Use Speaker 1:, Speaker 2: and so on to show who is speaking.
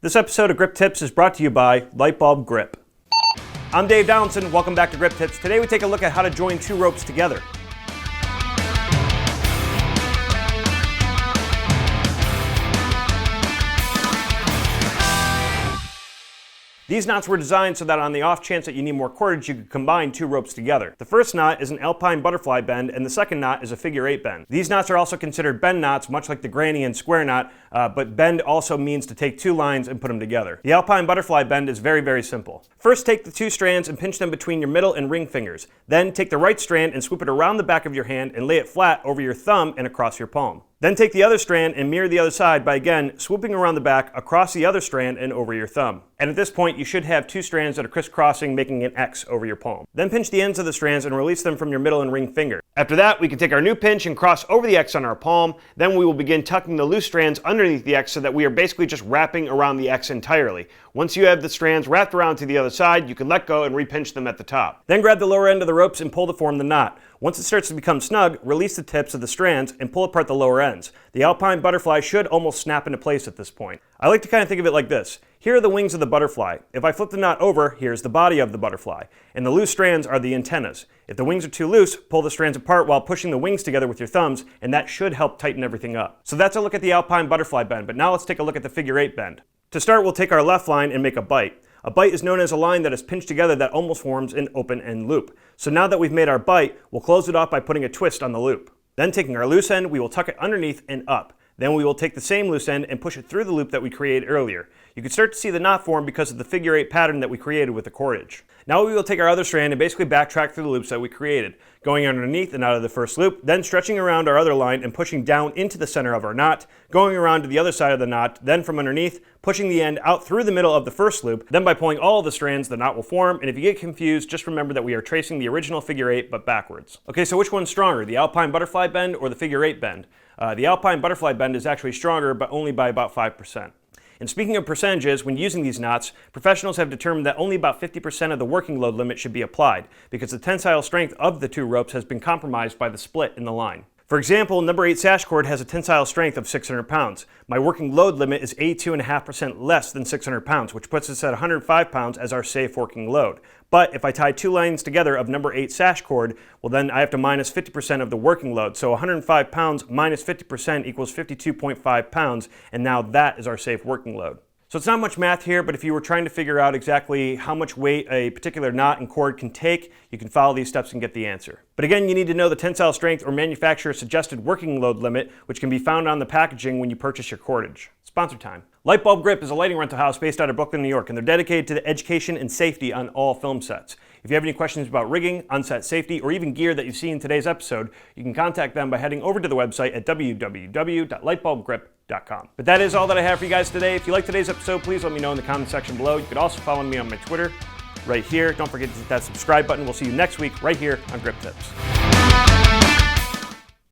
Speaker 1: This episode of Grip Tips is brought to you by Lightbulb Grip. I'm Dave Donaldson, welcome back to Grip Tips. Today we take a look at how to join two ropes together. These knots were designed so that on the off chance that you need more cordage, you could combine two ropes together. The first knot is an Alpine butterfly bend, and the second knot is a figure 8 bend. These knots are also considered bend knots, much like the granny and square knot, but bend also means to take two lines and put them together. The Alpine butterfly bend is very simple. First, take the two strands and pinch them between your middle and ring fingers. Then take the right strand and swoop it around the back of your hand and lay it flat over your thumb and across your palm. Then take the other strand and mirror the other side by again swooping around the back across the other strand and over your thumb. And at this point, you should have two strands that are crisscrossing, making an X over your palm. Then pinch the ends of the strands and release them from your middle and ring finger. After that, we can take our new pinch and cross over the X on our palm. Then we will begin tucking the loose strands underneath the X so that we are basically just wrapping around the X entirely. Once you have the strands wrapped around to the other side, you can let go and repinch them at the top. Then grab the lower end of the ropes and pull to form the knot. Once it starts to become snug, release the tips of the strands and pull apart the lower ends. The Alpine butterfly should almost snap into place at this point. I like to kind of think of it like this. Here are the wings of the butterfly. If I flip the knot over, here's the body of the butterfly. And the loose strands are the antennas. If the wings are too loose, pull the strands apart while pushing the wings together with your thumbs, and that should help tighten everything up. So that's a look at the Alpine butterfly bend, but now let's take a look at the figure 8 bend. To start, we'll take our left line and make a bite. A bite is known as a line that is pinched together that almost forms an open-end loop. So now that we've made our bite, we'll close it off by putting a twist on the loop. Then taking our loose end, we will tuck it underneath and up. Then we will take the same loose end and push it through the loop that we created earlier. You can start to see the knot form because of the figure 8 pattern that we created with the cordage. Now we will take our other strand and basically backtrack through the loops that we created, going underneath and out of the first loop, then stretching around our other line and pushing down into the center of our knot, going around to the other side of the knot, then from underneath, pushing the end out through the middle of the first loop. Then by pulling all of the strands, the knot will form, and if you get confused, just remember that we are tracing the original figure 8 but backwards. Okay, so which one's stronger, the Alpine butterfly bend or the figure 8 bend? The Alpine butterfly bend is actually stronger, but only by about 5%. And speaking of percentages, when using these knots, professionals have determined that only about 50% of the working load limit should be applied, because the tensile strength of the two ropes has been compromised by the split in the line. For example, number 8 sash cord has a tensile strength of 600 pounds. My working load limit is 82.5% less than 600 pounds, which puts us at 105 pounds as our safe working load. But if I tie two lines together of number 8 sash cord, well then I have to minus 50% of the working load. So 105 pounds minus 50% equals 52.5 pounds, and now that is our safe working load. So it's not much math here, but if you were trying to figure out exactly how much weight a particular knot and cord can take, you can follow these steps and get the answer. But again, you need to know the tensile strength or manufacturer's suggested working load limit, which can be found on the packaging when you purchase your cordage. Sponsor time. Lightbulb Grip is a lighting rental house based out of Brooklyn, New York, and they're dedicated to the education and safety on all film sets. If you have any questions about rigging, on-set safety, or even gear that you see in today's episode, you can contact them by heading over to the website at www.lightbulbgrip.com. But that is all that I have for you guys today. If you like today's episode, please let me know in the comment section below. You could also follow me on my Twitter right here. Don't forget to hit that subscribe button. We'll see you next week right here on Grip Tips.